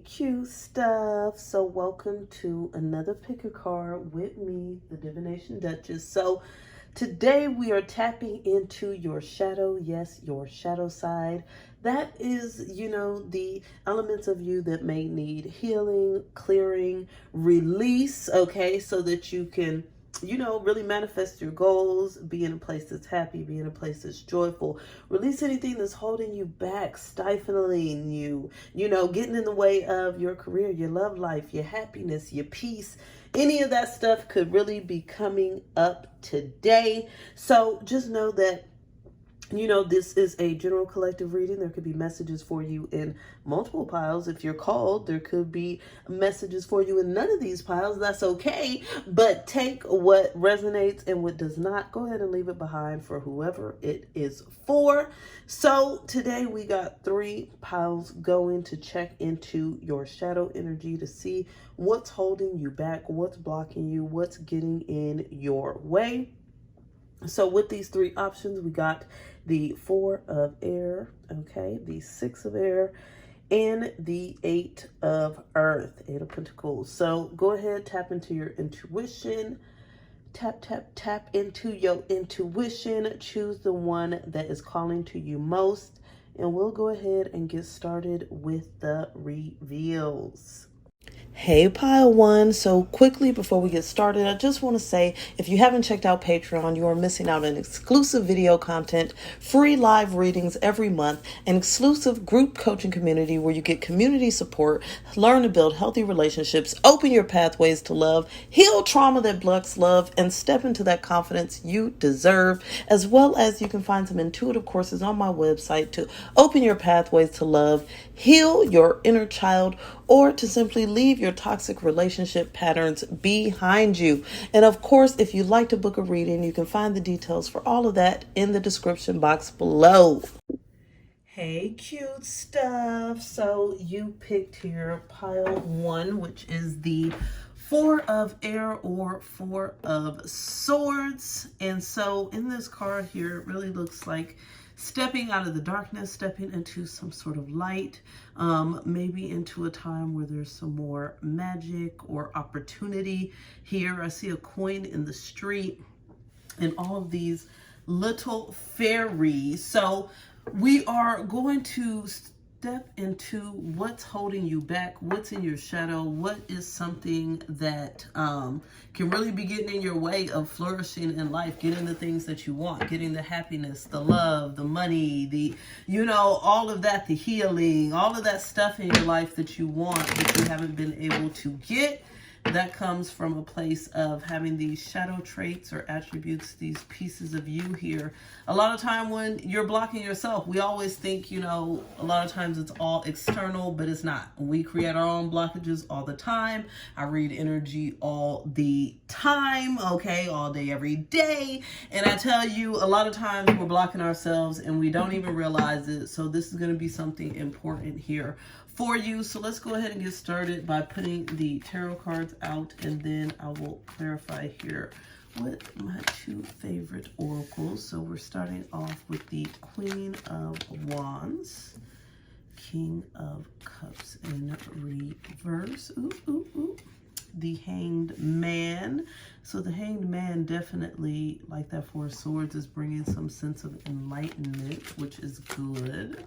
cute stuff. So welcome to another pick a card with me, the Divination Duchess. So today we are tapping into your shadow. Yes, your shadow side. That is, the elements of you that may need healing, clearing, release, okay, so that you can really manifest your goals, be in a place that's happy, be in a place that's joyful, release anything that's holding you back, stifling you, getting in the way of your career, your love life, your happiness, your peace. Any of that stuff could really be coming up today. So just know that this is a general collective reading. There could be messages for you in multiple piles. If you're called, there could be messages for you in none of these piles. That's okay. But take what resonates and what does not. Go ahead and leave it behind for whoever it is for. So today we got 3 piles going to check into your shadow energy to see what's holding you back, what's blocking you, what's getting in your way. So with these 3 options, we got the 4 of air, okay, the 6 of air, and the 8 of earth, 8 of pentacles. So go ahead, tap into your intuition. Tap into your intuition. Choose the one that is calling to you most. And we'll go ahead and get started with the reveals. Hey pile 1, so quickly before we get started, I just want to say if you haven't checked out Patreon, you are missing out on exclusive video content, free live readings every month, an exclusive group coaching community where you get community support, learn to build healthy relationships, open your pathways to love, heal trauma that blocks love, and step into that confidence you deserve, as well as you can find some intuitive courses on my website to open your pathways to love, heal your inner child, or to simply leave your toxic relationship patterns behind you. And of course, if you'd like to book a reading, you can find the details for all of that in the description box below. Hey, cute stuff. So you picked here pile 1, which is the 4 of air or 4 of swords. And so in this card here, it really looks like stepping out of the darkness, stepping into some sort of light, maybe into a time where there's some more magic or opportunity here. I see a coin in the street and all of these little fairies. So we are going to step into what's holding you back, what's in your shadow, what is something that can really be getting in your way of flourishing in life, getting the things that you want, getting the happiness, the love, the money, the, all of that, the healing, all of that stuff in your life that you want that you haven't been able to get. That comes from a place of having these shadow traits or attributes, these pieces of you here. A lot of time when you're blocking yourself, we always think, a lot of times it's all external, but it's not. We create our own blockages all the time. I read energy all the time, okay, all day, every day. And I tell you, a lot of times we're blocking ourselves and we don't even realize it. So this is going to be something important here for you. So let's go ahead and get started by putting the tarot cards out, and then I will clarify here with my 2 favorite oracles. So we're starting off with the Queen of Wands, King of Cups in reverse, the Hanged Man. So the Hanged Man definitely, like that 4 of Swords, is bringing some sense of enlightenment, which is good.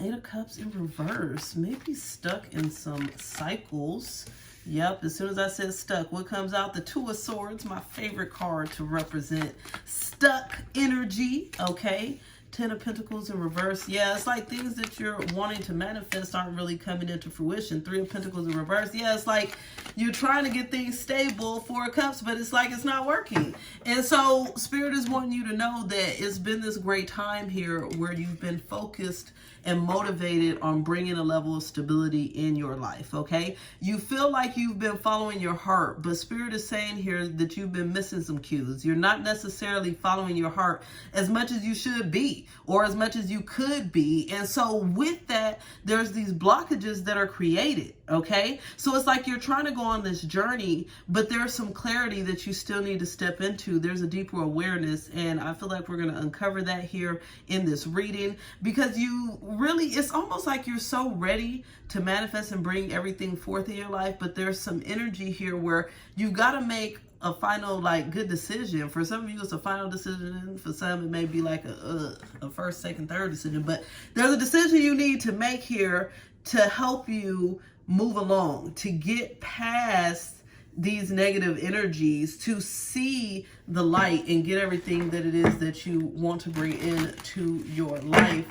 8 of Cups in reverse, maybe stuck in some cycles. Yep, as soon as I said stuck, what comes out? The 2 of Swords, my favorite card to represent stuck energy, okay? 10 of Pentacles in reverse. Yeah, it's like things that you're wanting to manifest aren't really coming into fruition. 3 of Pentacles in reverse. Yeah, it's like you're trying to get things stable. 4 of Cups, but it's like it's not working. And so Spirit is wanting you to know that it's been this great time here where you've been focused and motivated on bringing a level of stability in your life, okay? You feel like you've been following your heart, but Spirit is saying here that you've been missing some cues. You're not necessarily following your heart as much as you should be or as much as you could be. And so with that, there's these blockages that are created. okay? So it's like you're trying to go on this journey, but there's some clarity that you still need to step into. There's a deeper awareness, and I feel like we're going to uncover that here in this reading, because you really, it's almost like you're so ready to manifest and bring everything forth in your life, but there's some energy here where you got to make a final, like, good decision. For some of you, it's a final decision. For some, it may be like a first, second, third decision. But there's a decision you need to make here to help you move along, to get past these negative energies, to see the light and get everything that it is that you want to bring into your life.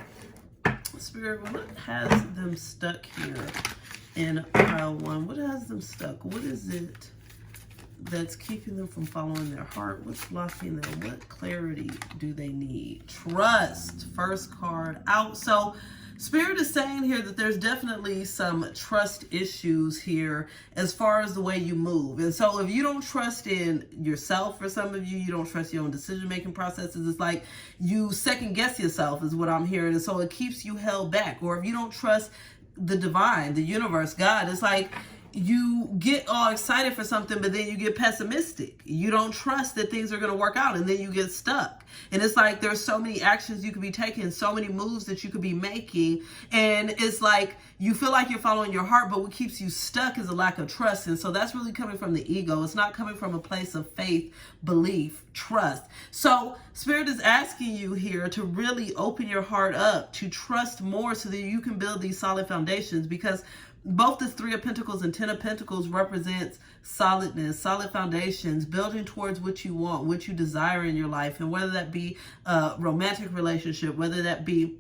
Spirit, what has them stuck here in pile 1? What has them stuck? What is it that's keeping them from following their heart? What's blocking them? What clarity do they need? Trust, first card out. So Spirit is saying here that there's definitely some trust issues here as far as the way you move. And so if you don't trust in yourself, for some of you, you don't trust your own decision-making processes. It's like you second guess yourself is what I'm hearing. And so it keeps you held back. Or if you don't trust the divine, the universe, God, it's like you get all excited for something, but then you get pessimistic. You don't trust that things are going to work out, and then you get stuck. And it's like there's so many actions you could be taking, so many moves that you could be making, and it's like you feel like you're following your heart, but what keeps you stuck is a lack of trust. And so that's really coming from the ego. It's not coming from a place of faith, belief, trust. So Spirit is asking you here to really open your heart up, to trust more so that you can build these solid foundations, because both the 3 of Pentacles and 10 of Pentacles represents solidness, solid foundations, building towards what you want, what you desire in your life. And whether that be a romantic relationship, whether that be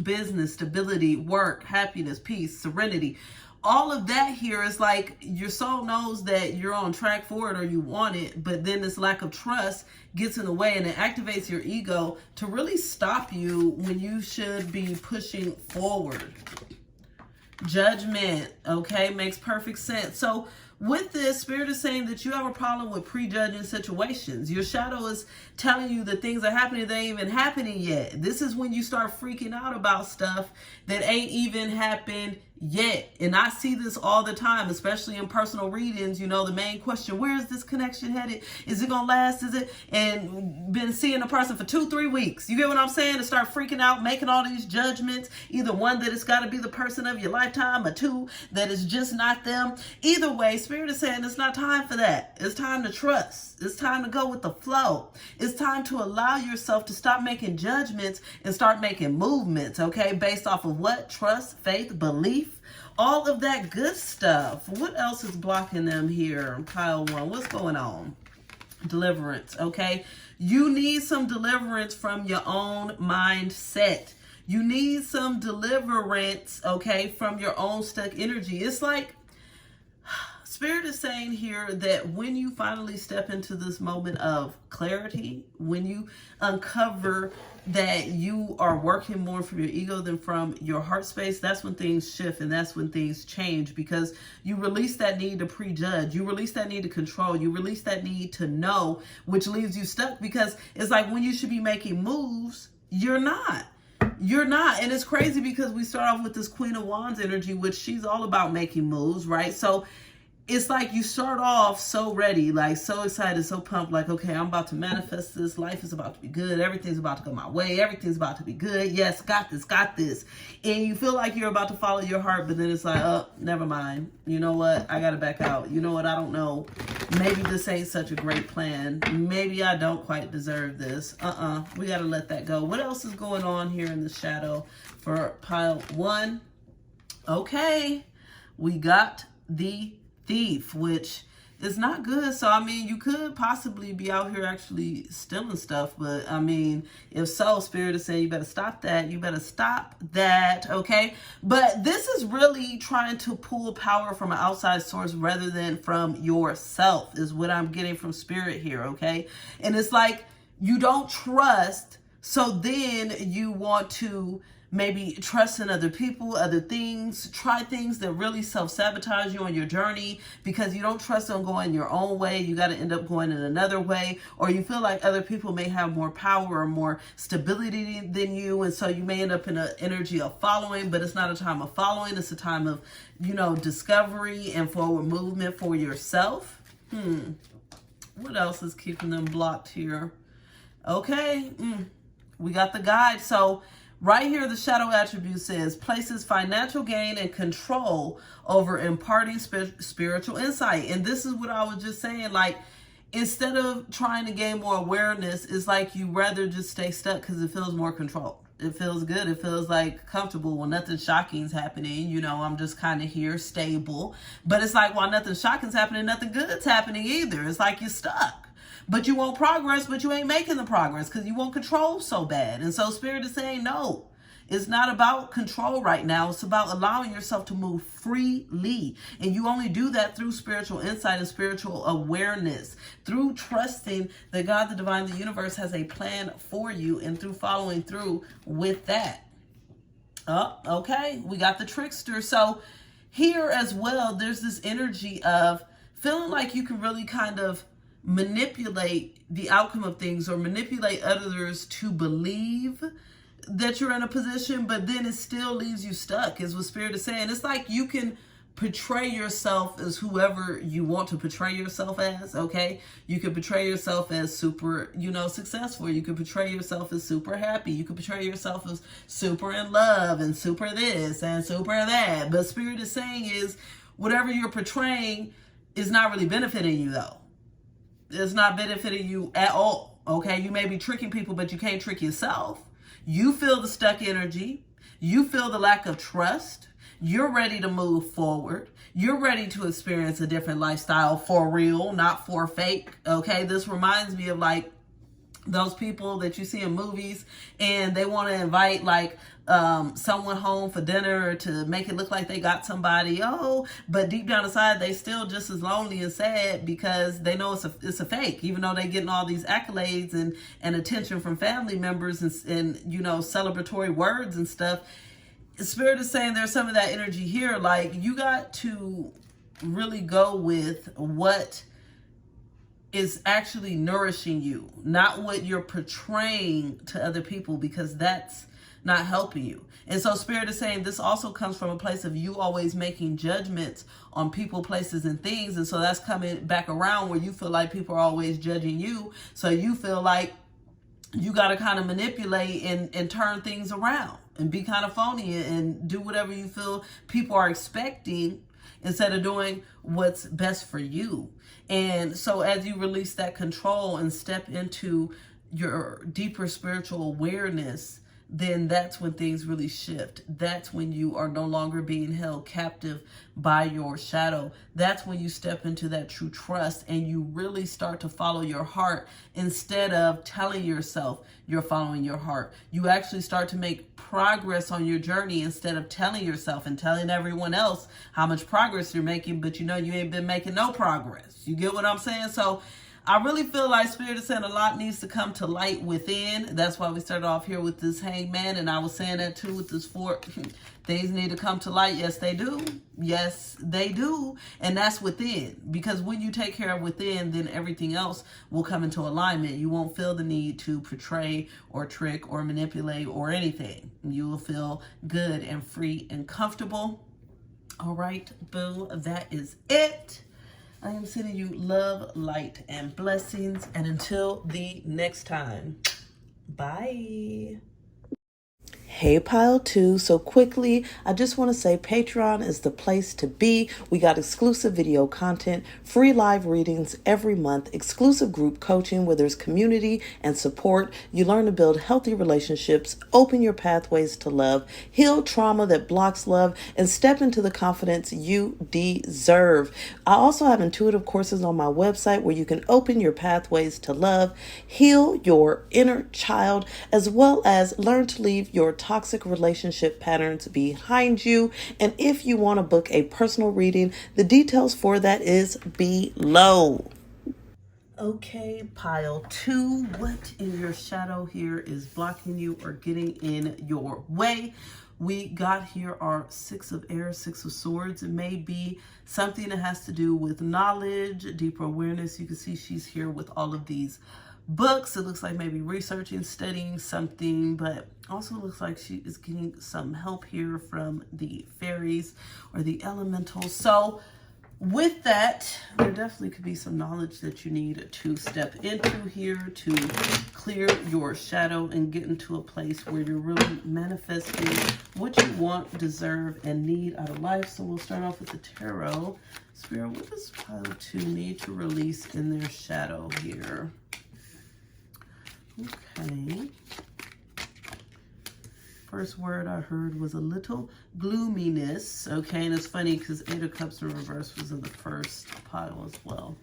business, stability, work, happiness, peace, serenity, all of that here is like your soul knows that you're on track for it or you want it, but then this lack of trust gets in the way, and it activates your ego to really stop you when you should be pushing forward. Judgment, okay, makes perfect sense. So with this, Spirit is saying that you have a problem with prejudging situations. Your shadow is telling you that things are happening that ain't even happening yet. This is when you start freaking out about stuff that ain't even happened yet. And I see this all the time, especially in personal readings. You know, the main question, where is this connection headed? Is it gonna last? Is it? And been seeing a person for 2-3 weeks. You get what I'm saying? To start freaking out, making all these judgments. Either one, that it's got to be the person of your lifetime, or 2, that it's just not them. Either way, Spirit is saying it's not time for that. It's time to trust. It's time to go with the flow. It's time to allow yourself to stop making judgments and start making movements, okay? Based off of what? Trust, faith, belief, all of that good stuff. What else is blocking them here? Pile 1. What's going on? Deliverance, okay? You need some deliverance from your own mindset. You need some deliverance, okay, from your own stuck energy. It's like Spirit is saying here that when you finally step into this moment of clarity, when you uncover that you are working more from your ego than from your heart space, that's when things shift and that's when things change, because you release that need to prejudge, you release that need to control, you release that need to know, which leaves you stuck, because it's like when you should be making moves, you're not. You're not. And it's crazy because we start off with this Queen of Wands energy, which she's all about making moves, right? So it's like you start off so ready, like so excited, so pumped, like, okay, I'm about to manifest this. Life is about to be good. Everything's about to go my way. Everything's about to be good. Yes, got this, got this. And you feel like you're about to follow your heart, but then it's like, oh, never mind. You know what? I got to back out. You know what? I don't know. Maybe this ain't such a great plan. Maybe I don't quite deserve this. We got to let that go. What else is going on here in the shadow for pile 1? Okay, we got the Thief, which is not good. So I mean, you could possibly be out here actually stealing stuff, but I mean, if so, Spirit is saying you better stop that. You better stop that, okay? But this is really trying to pull power from an outside source rather than from yourself, is what I'm getting from Spirit here, okay? And it's like you don't trust, so then you want to maybe trust in other people, other things. Try things that really self-sabotage you on your journey because you don't trust on going your own way. You got to end up going in another way, or you feel like other people may have more power or more stability than you, and so you may end up in an energy of following, but it's not a time of following. It's a time of, discovery and forward movement for yourself. What else is keeping them blocked here? Okay, we got the guide. So right here, the shadow attribute says places financial gain and control over imparting spiritual insight. And this is what I was just saying. Like, instead of trying to gain more awareness, it's like you rather just stay stuck because it feels more controlled. It feels good. It feels like comfortable when nothing shocking is happening. I'm just kind of here, stable. But it's like while nothing shocking is happening, nothing good's happening either. It's like you're stuck. But you want progress, but you ain't making the progress because you want control so bad. And so Spirit is saying, no, it's not about control right now. It's about allowing yourself to move freely. And you only do that through spiritual insight and spiritual awareness, through trusting that God, the divine, the universe has a plan for you, and through following through with that. Oh, okay. We got the trickster. So here as well, there's this energy of feeling like you can really kind of manipulate the outcome of things or manipulate others to believe that you're in a position, but then it still leaves you stuck, is what Spirit is saying. It's like you can portray yourself as whoever you want to portray yourself as, okay? You could portray yourself as super, successful. You could portray yourself as super happy. You could portray yourself as super in love and super this and super that. But Spirit is saying is whatever you're portraying is not really benefiting you, though. It's not benefiting you at all, okay? You may be tricking people, but you can't trick yourself. You feel the stuck energy. You feel the lack of trust. You're ready to move forward. You're ready to experience a different lifestyle for real, not for fake, okay? This reminds me of like those people that you see in movies and they want to invite like someone home for dinner to make it look like they got somebody, but deep down inside they still just as lonely and sad because they know it's a fake, even though they getting all these accolades and attention from family members and celebratory words and stuff. Spirit is saying there's some of that energy here. Like, you got to really go with what is actually nourishing you, not what you're portraying to other people, because that's not helping you. And so Spirit is saying this also comes from a place of you always making judgments on people, places, and things. And so that's coming back around where you feel like people are always judging you. So you feel like you got to kind of manipulate and turn things around and be kind of phony and do whatever you feel people are expecting instead of doing what's best for you. And so as you release that control and step into your deeper spiritual awareness, then that's when things really shift. That's when you are no longer being held captive by your shadow. That's when you step into that true trust and you really start to follow your heart instead of telling yourself you're following your heart. You actually start to make progress on your journey instead of telling yourself and telling everyone else how much progress you're making, but you ain't been making no progress. You get what I'm saying? So I really feel like Spirit is saying a lot needs to come to light within. That's why we started off here with this Hangman, and I was saying that too with this 4. Things need to come to light. Yes, they do. Yes, they do. And that's within. Because when you take care of within, then everything else will come into alignment. You won't feel the need to portray or trick or manipulate or anything. You will feel good and free and comfortable. All right, boo. That is it. I am sending you love, light, and blessings. And until the next time, bye. Hey, Pile 2. So quickly, I just want to say Patreon is the place to be. We got exclusive video content, free live readings every month, exclusive group coaching where there's community and support. You learn to build healthy relationships, open your pathways to love, heal trauma that blocks love, and step into the confidence you deserve. I also have intuitive courses on my website where you can open your pathways to love, heal your inner child, as well as learn to leave your toxic relationship patterns behind you. And if you want to book a personal reading, the details for that is below. Okay, pile 2, what in your shadow here is blocking you or getting in your way? We got here our 6 of Air, 6 of Swords. It may be something that has to do with knowledge, deeper awareness. You can see she's here with all of these books. It looks like maybe researching, studying something, but also looks like she is getting some help here from the fairies or the elementals. So with that, there definitely could be some knowledge that you need to step into here to clear your shadow and get into a place where you're really manifesting what you want, deserve, and need out of life. So we'll start off with the tarot. Spirit, what does pile 2 need to release in their shadow here? Okay. First word I heard was a little gloominess. Okay, and it's funny because 8 of Cups in reverse was in the first pile as well.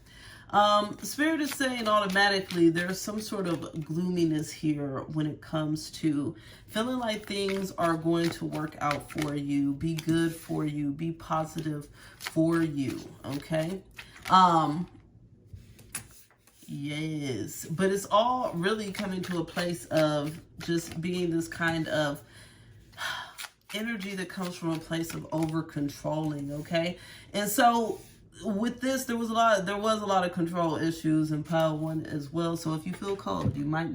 Spirit is saying automatically there's some sort of gloominess here when it comes to feeling like things are going to work out for you, be good for you, be positive for you. Okay. Yes, but it's all really coming to a place of just being this kind of energy that comes from a place of over controlling. Okay, and so with this, there was a lot of control issues in pile 1 as well. So if you feel cold, you might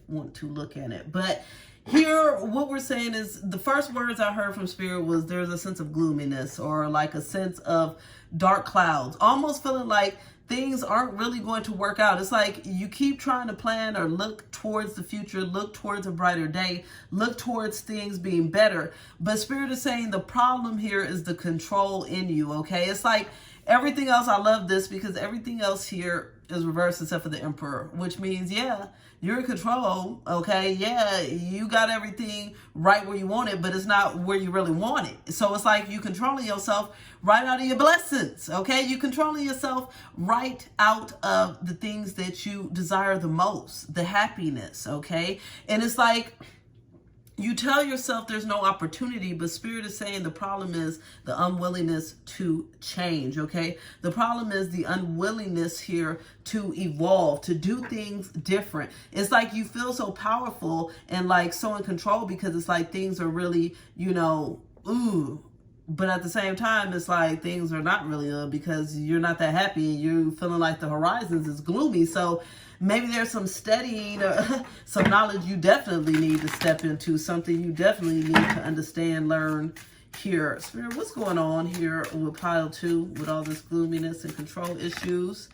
want to look at it. But here, what we're saying is the first words I heard from Spirit was there's a sense of gloominess or like a sense of dark clouds, almost feeling like things aren't really going to work out. It's like you keep trying to plan or look towards the future, look towards a brighter day, look towards things being better. But Spirit is saying the problem here is the control in you, okay? It's like everything else, I love this because everything else here is reversed except for the Emperor, which means, yeah, you're in control, okay? Yeah, you got everything right where you want it, but it's not where you really want it. So it's like you controlling yourself right out of your blessings, okay? You controlling yourself right out of the things that you desire the most, the happiness, okay? And it's like you tell yourself there's no opportunity, but Spirit is saying the problem is the unwillingness to change, okay? The problem is the unwillingness here to evolve, to do things different. It's like you feel so powerful and like so in control because it's like things are really, ooh. But at the same time, it's like things are not really because you're not that happy and you're feeling like the horizons is gloomy. So maybe there's some studying or some knowledge you definitely need to step into, something you definitely need to understand, learn here. Spirit, what's going on here with pile 2 with all this gloominess and control issues?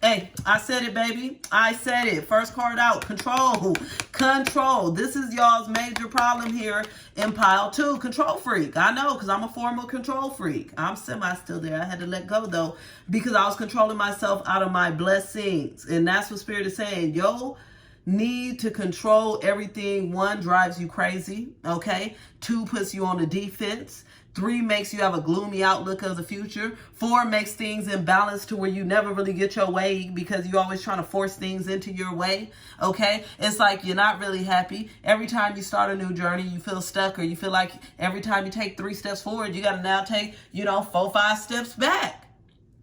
Hey, I said it, baby. I said it. First card out. Control. Control. This is y'all's major problem here in pile 2. Control freak. I know, because I'm a former control freak. I'm semi still there. I had to let go, though, because I was controlling myself out of my blessings. And that's what Spirit is saying. Yo, need to control everything. 1, drives you crazy. Okay. 2, puts you on the defense. 3, makes you have a gloomy outlook of the future. 4, makes things imbalanced to where you never really get your way because you're always trying to force things into your way, okay? It's like you're not really happy. Every time you start a new journey, you feel stuck, or you feel like every time you take 3 steps forward, you got to now take, 4, 5 steps back.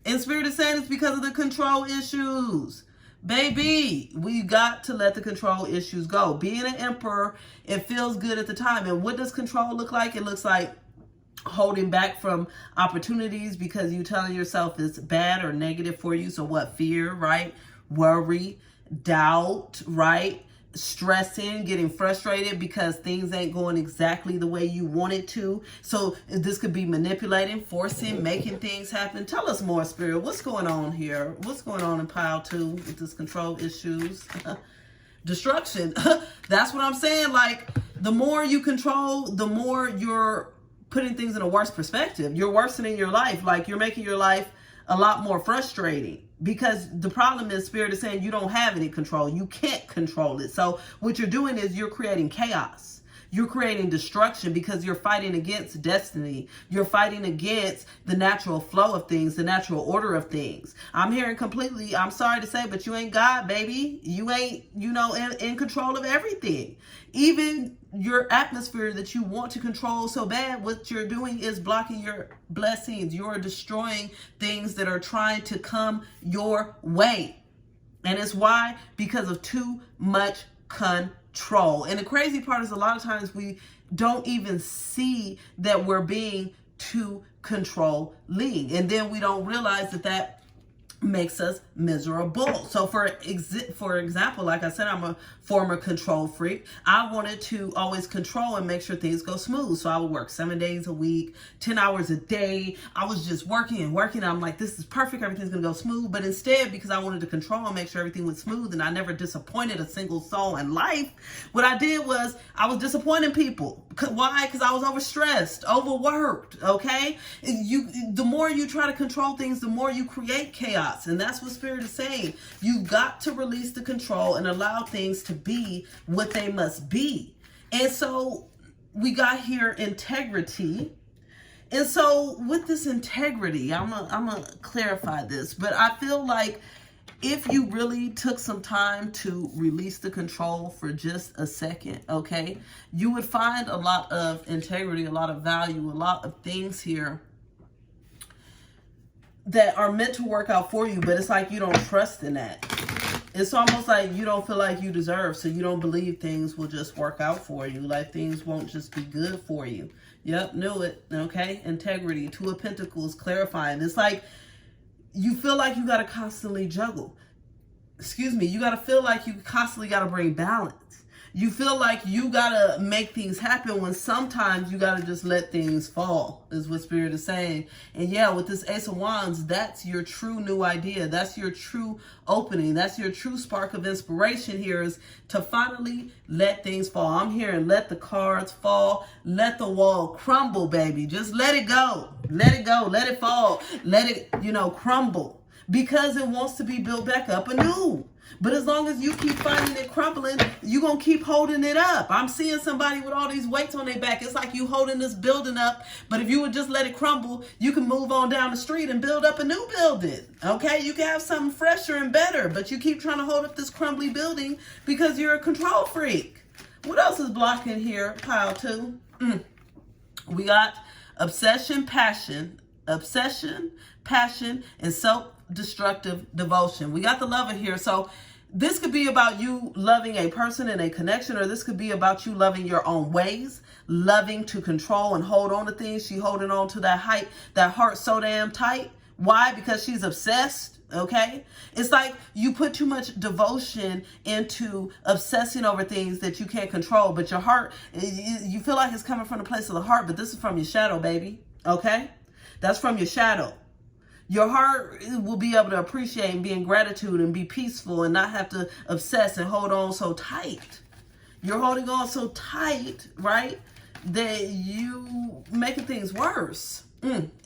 And Spirit is saying it's because of the control issues. Baby, we got to let the control issues go. Being an emperor, it feels good at the time. And what does control look like? It looks like holding back from opportunities because you telling yourself it's bad or negative for you. So what? Fear, right? Worry, doubt, right? Stressing, getting frustrated because things ain't going exactly the way you want it to. So this could be manipulating, forcing, making things happen. Tell us more, Spirit. What's going on here? What's going on in pile 2 with this control issues? Destruction. That's what I'm saying. Like, the more you control, the more you're putting things in a worse perspective. You're worsening your life. Like, you're making your life a lot more frustrating because the problem is Spirit is saying you don't have any control. You can't control it. So what you're doing is you're creating chaos. You're creating destruction because you're fighting against destiny. You're fighting against the natural flow of things, the natural order of things. I'm hearing completely, I'm sorry to say, but you ain't God, baby. You ain't, in control of everything. Even your atmosphere that you want to control so bad, what you're doing is blocking your blessings. You're destroying things that are trying to come your way. And it's why? Because of too much control. And the crazy part is a lot of times we don't even see that we're being too controlling. And then we don't realize that that makes us miserable. So for example, like I said, I'm a former control freak. I wanted to always control and make sure things go smooth. So I would work 7 days a week, 10 hours a day. I was just working and working. I'm like, this is perfect. Everything's going to go smooth. But instead, because I wanted to control and make sure everything was smooth and I never disappointed a single soul in life, what I did was I was disappointing people. Why? Because I was overstressed, overworked. Okay. The more you try to control things, the more you create chaos. And that's what Spirit is saying. You've got to release the control and allow things to be what they must be. And so we got here integrity. And so with this integrity, I'm gonna clarify this, but I feel like if you really took some time to release the control for just a second, okay, you would find a lot of integrity, a lot of value, a lot of things here that are meant to work out for you, but it's like you don't trust in that. It's almost like you don't feel like you deserve, so you don't believe things will just work out for you, like things won't just be good for you. Yep, knew it. Okay, integrity, Two of Pentacles, clarifying. It's like you feel like you got to constantly juggle. Excuse me, you got to feel like you constantly got to bring balance. You feel like you got to make things happen when sometimes you got to just let things fall, is what Spirit is saying. And yeah, with this Ace of Wands, that's your true new idea. That's your true opening. That's your true spark of inspiration here, is to finally let things fall. I'm hearing let the cards fall. Let the wall crumble, baby. Just let it go. Let it go. Let it fall. Let it, crumble. Because it wants to be built back up anew. But as long as you keep finding it crumbling, you're going to keep holding it up. I'm seeing somebody with all these weights on their back. It's like you holding this building up. But if you would just let it crumble, you can move on down the street and build up a new building. Okay? You can have something fresher and better. But you keep trying to hold up this crumbly building because you're a control freak. What else is blocking here? Pile 2. We got obsession, passion, and self-destructive devotion. We got the Lover here. So this could be about you loving a person in a connection, or this could be about you loving your own ways, loving to control and hold on to things. She holding on to that heart so damn tight. Why? Because she's obsessed. Okay? It's like you put too much devotion into obsessing over things that you can't control, but your heart, you feel like it's coming from the place of the heart, but this is from your shadow, baby. Okay? That's from your shadow. Your heart will be able to appreciate and be in gratitude and be peaceful and not have to obsess and hold on so tight. You're holding on so tight, right, that you making things worse.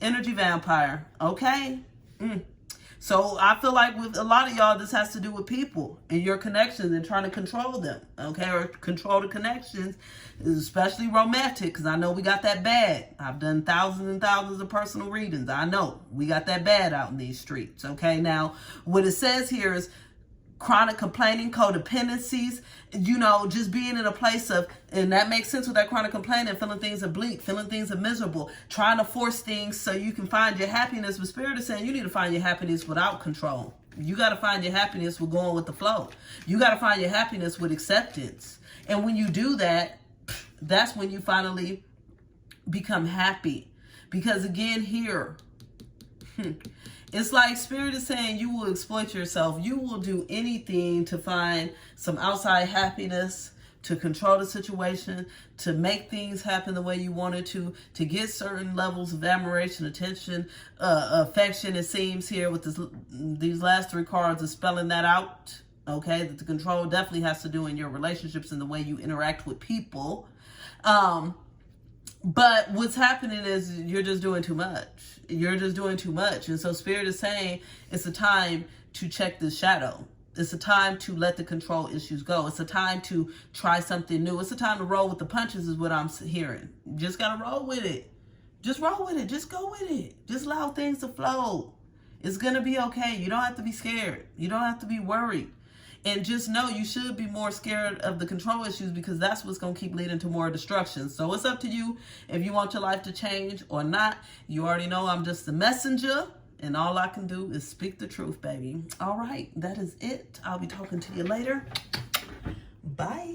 Energy vampire, okay? So I feel like with a lot of y'all, this has to do with people and your connections and trying to control them, okay? Or control the connections, especially romantic, because I know we got that bad. I've done thousands and thousands of personal readings. I know we got that bad out in these streets, okay? Now, what it says here is chronic complaining, codependencies, just being in a place of, and that makes sense with that chronic complaining, feeling things are bleak, feeling things are miserable, trying to force things so you can find your happiness. But Spirit is saying you need to find your happiness without control. You got to find your happiness with going with the flow. You got to find your happiness with acceptance. And when you do that, that's when you finally become happy. Because again, here, it's like Spirit is saying you will exploit yourself. You will do anything to find some outside happiness, to control the situation, to make things happen the way you wanted to get certain levels of admiration, attention, affection. It seems here with these last 3 cards are spelling that out. Okay, that the control definitely has to do in your relationships and the way you interact with people. But what's happening is you're just doing too much. You're just doing too much. And so Spirit is saying it's a time to check this shadow. It's a time to let the control issues go. It's a time to try something new. It's a time to roll with the punches is what I'm hearing. You just got to roll with it. Just roll with it. Just go with it. Just allow things to flow. It's going to be okay. You don't have to be scared. You don't have to be worried. And just know you should be more scared of the control issues, because that's what's going to keep leading to more destruction. So it's up to you if you want your life to change or not. You already know I'm just the messenger. And all I can do is speak the truth, baby. All right, that is it. I'll be talking to you later. Bye.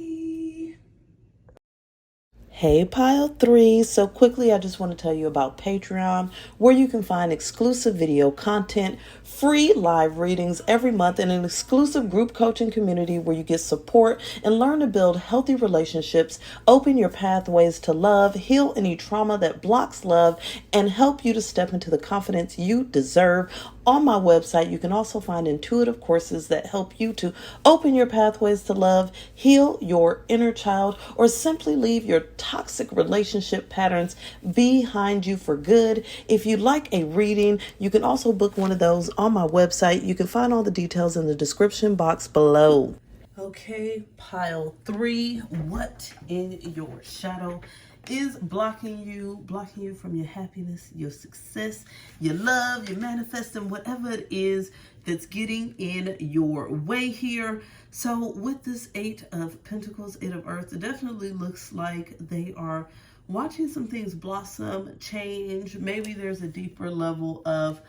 Hey, Pile 3. So quickly, I just want to tell you about Patreon, where you can find exclusive video content, free live readings every month, and an exclusive group coaching community where you get support and learn to build healthy relationships, open your pathways to love, heal any trauma that blocks love, and help you to step into the confidence you deserve. On my website, you can also find intuitive courses that help you to open your pathways to love, heal your inner child, or simply leave your toxic relationship patterns behind you for good. If you'd like a reading, you can also book one of those on my website. You can find all the details in the description box below. Okay, Pile 3, what in your shadow is blocking you from your happiness, your success, your love, your manifesting, whatever it is that's getting in your way here? So with this 8 of Pentacles, 8 of Earth, it definitely looks like they are watching some things blossom, change. Maybe there's a deeper level of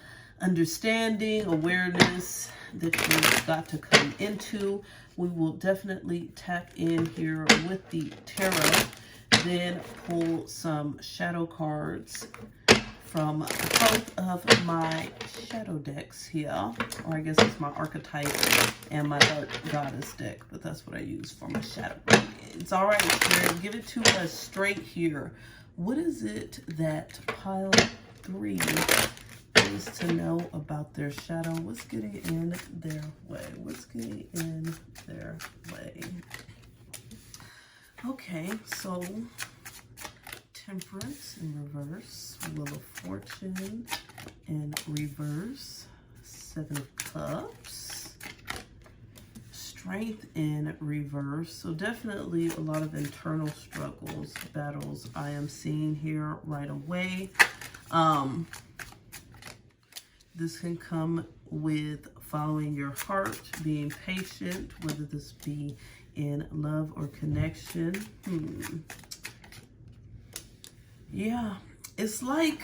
understanding, awareness that you've got to come into. We will definitely tap in here with the tarot, then pull some shadow cards from both of my shadow decks here, or I guess it's my archetype and my dark goddess deck, but that's what I use for my shadow. It's all right, Spirit, give it to us straight here. What is it that Pile 3 is to know about their shadow? What's getting in their way? What's getting in their way? Okay, so Temperance in reverse, Wheel of Fortune in reverse, 7 of Cups, Strength in reverse. So definitely a lot of internal struggles, battles I am seeing here right away. This can come with following your heart, being patient, whether this be in love or connection. Yeah, it's like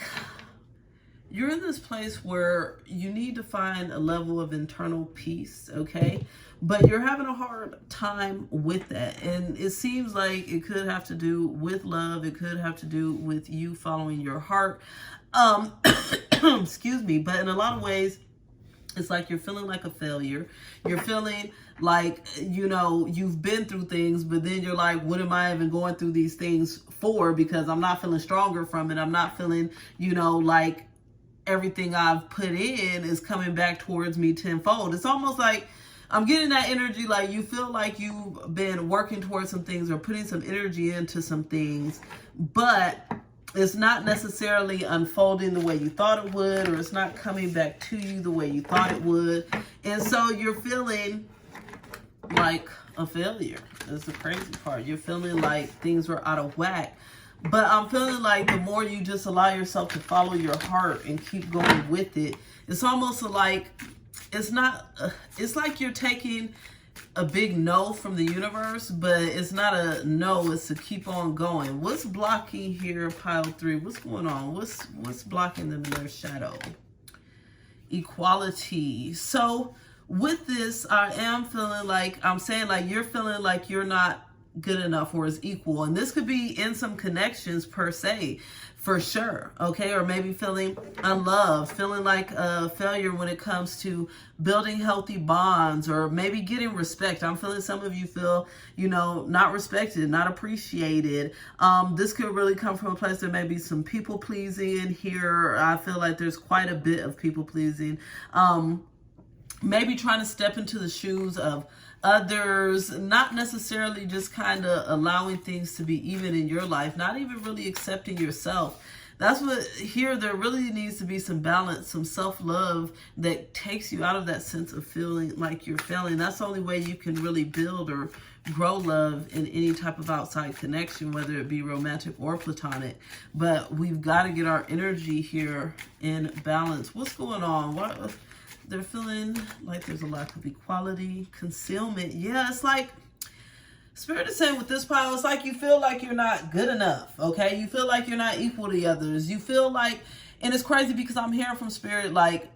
you're in this place where you need to find a level of internal peace, okay? But you're having a hard time with that. And it seems like it could have to do with love. It could have to do with you following your heart. Excuse me. But in a lot of ways, it's like you're feeling like a failure. You're feeling like, you know, you've been through things, but then you're like, what am I even going through these things for? Because I'm not feeling stronger from it. I'm not feeling, you know, like everything I've put in is coming back towards me tenfold. It's almost like I'm getting that energy, like you feel like you've been working towards some things or putting some energy into some things, but it's not necessarily unfolding the way you thought it would, or it's not coming back to you the way you thought it would. And so you're feeling like a failure. That's the crazy part. You're feeling like things were out of whack. But I'm feeling like the more you just allow yourself to follow your heart and keep going with it, it's almost like it's not, it's like you're taking a big no from the universe, but it's not a no, it's to keep on going. What's blocking here, Pile 3? What's going on? What's blocking them in their shadow? Equality. So with this, I am feeling like, I'm saying like you're feeling like you're not good enough or is equal. And this could be in some connections per se, for sure. Okay. Or maybe feeling unloved, feeling like a failure when it comes to building healthy bonds, or maybe getting respect. I'm feeling some of you feel, you know, not respected, not appreciated. This could really come from a place there may be some people pleasing here. I feel like there's quite a bit of people pleasing. Maybe trying to step into the shoes of others, not necessarily just kind of allowing things to be even in your life, not even really accepting yourself. That's what here, there really needs to be some balance, some self-love that takes you out of that sense of feeling like you're failing. That's the only way you can really build or grow love in any type of outside connection, whether it be romantic or platonic. But we've got to get our energy here in balance. What's going on? What? They're feeling like there's a lack of equality, concealment. Yeah, it's like Spirit is saying with this pile, it's like you feel like you're not good enough, okay? You feel like you're not equal to others. You feel like, and it's crazy because I'm hearing from Spirit, like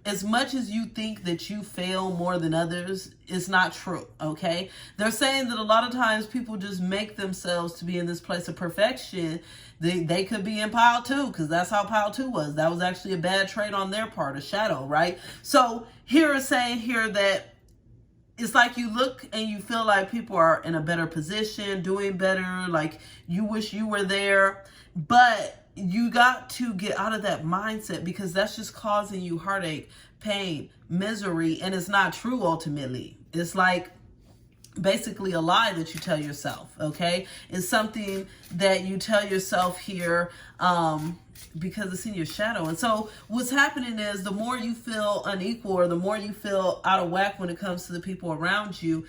as much as you think that you fail more than others, it's not true, okay? They're saying that a lot of times people just make themselves to be in this place of perfection. They could be in pile 2, because that's how pile 2 was. That was actually a bad trait on their part, a shadow, right? So here is saying here that it's like you look and you feel like people are in a better position, doing better, like you wish you were there. But you got to get out of that mindset, because that's just causing you heartache, pain, misery, and it's not true ultimately. It's like basically a lie that you tell yourself, okay? It's something that you tell yourself here because it's in your shadow. And so what's happening is the more you feel unequal, or the more you feel out of whack when it comes to the people around you,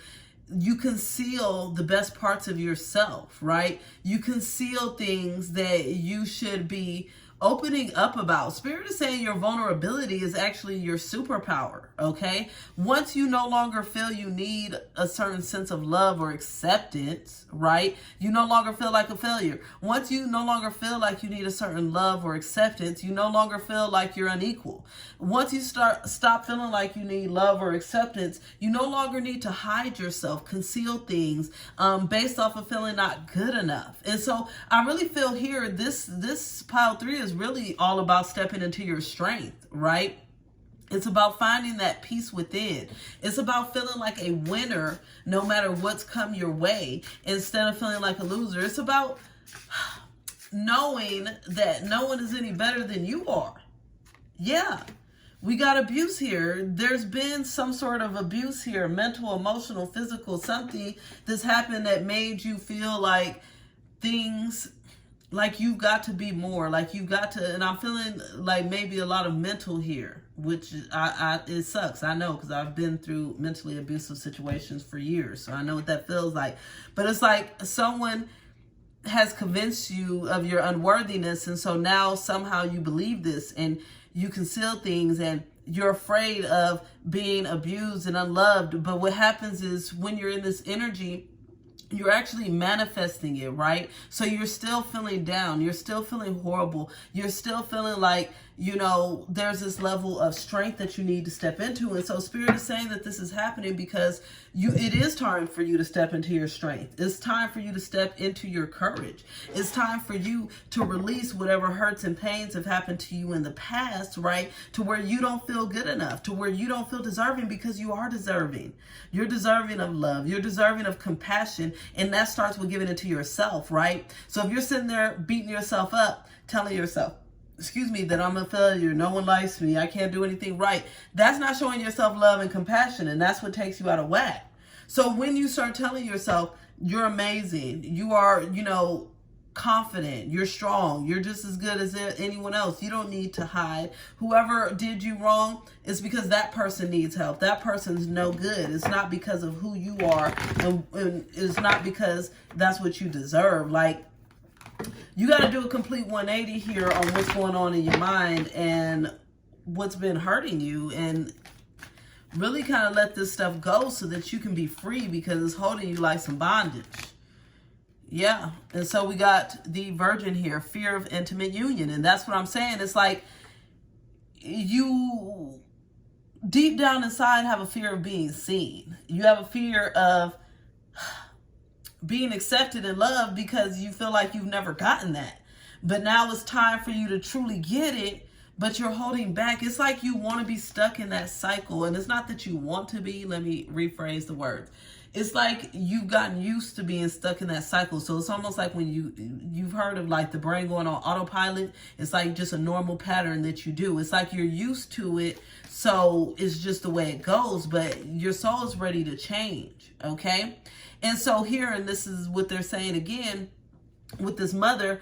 you conceal the best parts of yourself, right? You conceal things that you should be opening up about. Spirit is saying your vulnerability is actually your superpower, okay? Once you no longer feel you need a certain sense of love or acceptance, right? You no longer feel like a failure. Once you no longer feel like you need a certain love or acceptance, you no longer feel like you're unequal. Once you stop feeling like you need love or acceptance, you no longer need to hide yourself, conceal things based off of feeling not good enough. And so I really feel here this pile 3 is really all about stepping into your strength, right? It's about finding that peace within. It's about feeling like a winner no matter what's come your way, instead of feeling like a loser. It's about knowing that no one is any better than you are. Yeah, we got abuse here. There's been some sort of abuse here, mental, emotional, physical, something that's happened that made you feel like things, like you've got to be more, like you've got to, and I'm feeling like maybe a lot of mental here, which it sucks. I know, because I've been through mentally abusive situations for years, so I know what that feels like. But it's like someone has convinced you of your unworthiness, and so now somehow you believe this, and you conceal things, and you're afraid of being abused and unloved. But what happens is when you're in this energy, you're actually manifesting it, right? So you're still feeling down. You're still feeling horrible. You're still feeling like, you know, there's this level of strength that you need to step into. And so Spirit is saying that this is happening because it is time for you to step into your strength. It's time for you to step into your courage. It's time for you to release whatever hurts and pains have happened to you in the past, right? To where you don't feel good enough, to where you don't feel deserving, because you are deserving. You're deserving of love. You're deserving of compassion. And that starts with giving it to yourself, right? So if you're sitting there beating yourself up, telling yourself, that I'm a failure, no one likes me, I can't do anything right, that's not showing yourself love and compassion, and that's what takes you out of whack. So when you start telling yourself you're amazing, you are, confident, you're strong, you're just as good as anyone else, you don't need to hide. Whoever did you wrong, it's because that person needs help. That person's no good. It's not because of who you are, and it's not because that's what you deserve. Like, you got to do a complete 180 here on what's going on in your mind and what's been hurting you, and really kind of let this stuff go so that you can be free, because it's holding you like some bondage. Yeah. And so we got the Virgin here, fear of intimate union. And that's what I'm saying. It's like you deep down inside have a fear of being seen. You have a fear of being accepted and loved, because you feel like you've never gotten that. But now it's time for you to truly get it, but you're holding back. It's like you want to be stuck in that cycle. And it's not that you want to be. Let me rephrase the words. It's like you've gotten used to being stuck in that cycle. So it's almost like when you've heard of like the brain going on autopilot. It's like just a normal pattern that you do. It's like you're used to it, so it's just the way it goes. But your soul is ready to change, okay? And so here, and this is what they're saying again with this mother,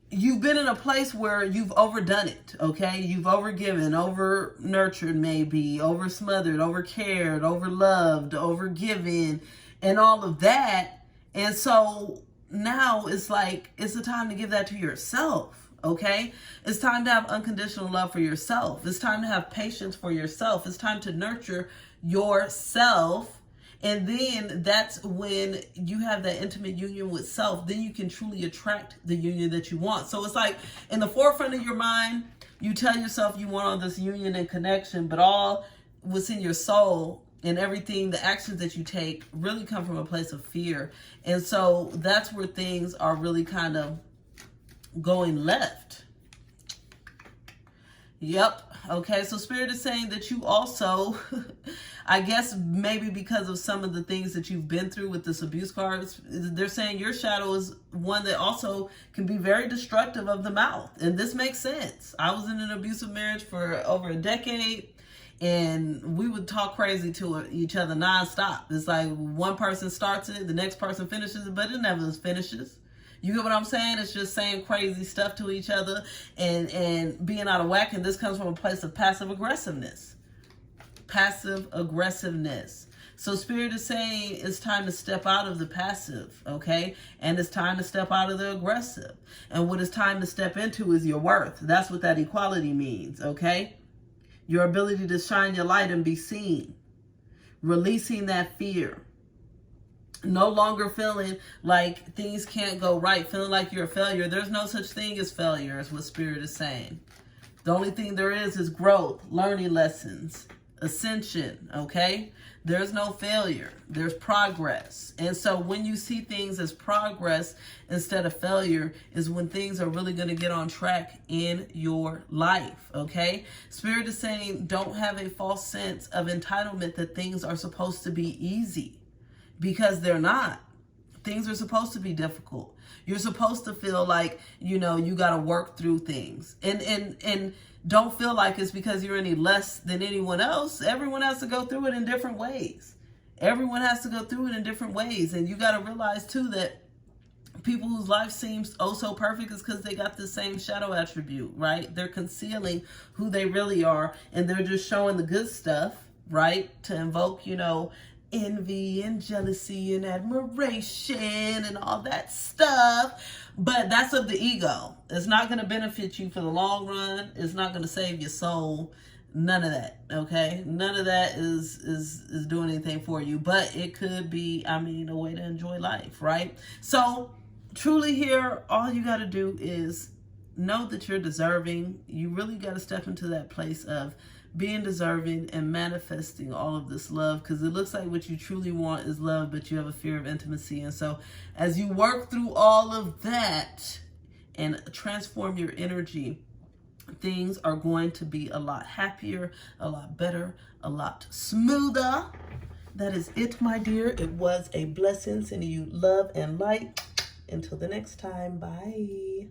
you've been in a place where you've overdone it, okay? You've overgiven, over nurtured, maybe, over smothered, over cared, over loved, over given, and all of that. And so now it's like, it's the time to give that to yourself, okay? It's time to have unconditional love for yourself. It's time to have patience for yourself. It's time to nurture yourself. And then that's when you have that intimate union with self. Then you can truly attract the union that you want. So it's like in the forefront of your mind, you tell yourself you want all this union and connection, but all what's in your soul and everything, the actions that you take really come from a place of fear. And so that's where things are really kind of going left. Yep. Okay, so Spirit is saying that you also, I guess maybe because of some of the things that you've been through with this abuse cards, they're saying your shadow is one that also can be very destructive of the mouth. And this makes sense. I was in an abusive marriage for over a decade, and we would talk crazy to each other nonstop. It's like one person starts it, the next person finishes it, but it never finishes. You get what I'm saying? It's just saying crazy stuff to each other and being out of whack. And this comes from a place of passive aggressiveness. Passive aggressiveness. So Spirit is saying it's time to step out of the passive, okay? And it's time to step out of the aggressive. And what it's time to step into is your worth. That's what that equality means, okay? Your ability to shine your light and be seen. Releasing that fear. No longer feeling like things can't go right, feeling like you're a failure. There's no such thing as failure, is what Spirit is saying. The only thing there is growth, learning lessons, ascension, okay? There's no failure. There's progress. And so when you see things as progress instead of failure is when things are really going to get on track in your life, okay? Spirit is saying don't have a false sense of entitlement that things are supposed to be easy. Because they're not. Things are supposed to be difficult. You're supposed to feel like, you got to work through things. And don't feel like it's because you're any less than anyone else. Everyone has to go through it in different ways. Everyone has to go through it in different ways. And you got to realize, too, that people whose life seems oh so perfect is because they got the same shadow attribute, right? They're concealing who they really are. And they're just showing the good stuff, right? To invoke, envy and jealousy and admiration and all that stuff. But that's of the ego. It's not going to benefit you for the long run. It's not going to save your soul. None of that, okay? None of that is doing anything for you. But it could be, a way to enjoy life, right? So truly here, all you got to do is know that you're deserving. You really got to step into that place of being deserving and manifesting all of this love, because it looks like what you truly want is love, but you have a fear of intimacy. And so as you work through all of that and transform your energy, things are going to be a lot happier, a lot better, a lot smoother. That is it, my dear. It was a blessing sending you love and light. Until the next time, bye.